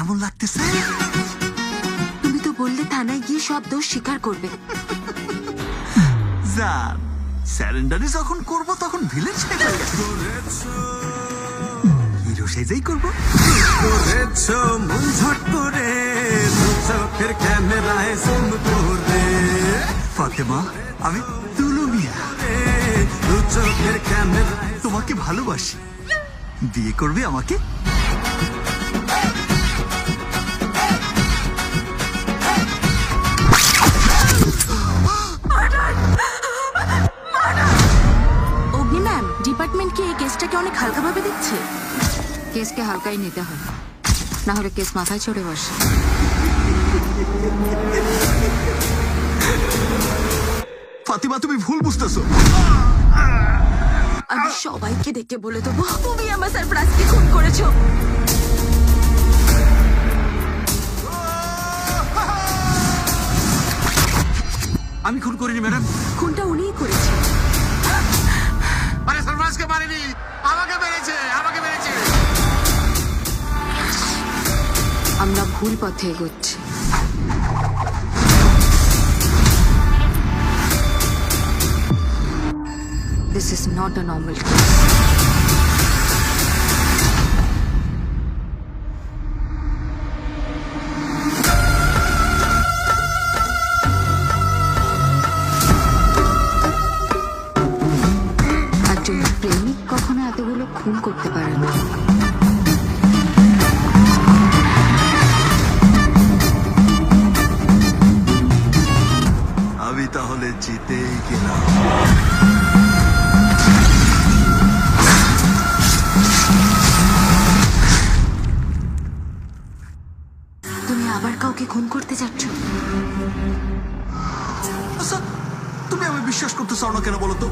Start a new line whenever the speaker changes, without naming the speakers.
কেমন লাগতেছে?
তুমি তো বললে থানায় গিয়ে সব দোষ স্বীকার করবে।
জান, স্যারেন্ডারি যখন করব তখন ভিলেন সেজে হিরো সেজেই করব।
করেছো মন ঝট করে, দু চোখের ক্যামেরায় জুম করে।
ফাতেমা, আমি তুলু মিয়া,
দু চোখের ক্যামেরায়
তোমাকে ভালোবাসি। বিয়ে করবে আমাকে?
অগ্নি ম্যাম, ডিপার্টমেন্ট কি এই কেসটাকে অনেক হালকাভাবে দেখছে? কেসকে হালকাই নিতে হয়, না হলে কেস মাথায় চড়ে বসে।
ফাতিমা, তুমি ভুল বুঝতেছো।
আমি সবাইকে ডেকে বলে দেবো তুমি আমার সারপ্রাইজকে খুন করেছো।
আমি খুন করিনি ম্যাডাম।
খুনটা উনিই করেছে।
আরে সরফরাজকে মারেনি, আমাকে মেরেছে, আমাকে মেরেছে।
আমরা ভুল পথে এগোচ্ছি। This is not a normal case. একজন প্রেমিক কখনো এতগুলো খুন করতে পারে না।
আমি তাহলে জিতেই গেলাম।
তুমি আবার কাউকে খুন করতে যাচ্ছ?
আচ্ছা, তুমি আমি বিশ্বাস করতে চাও না কেন বলো তো?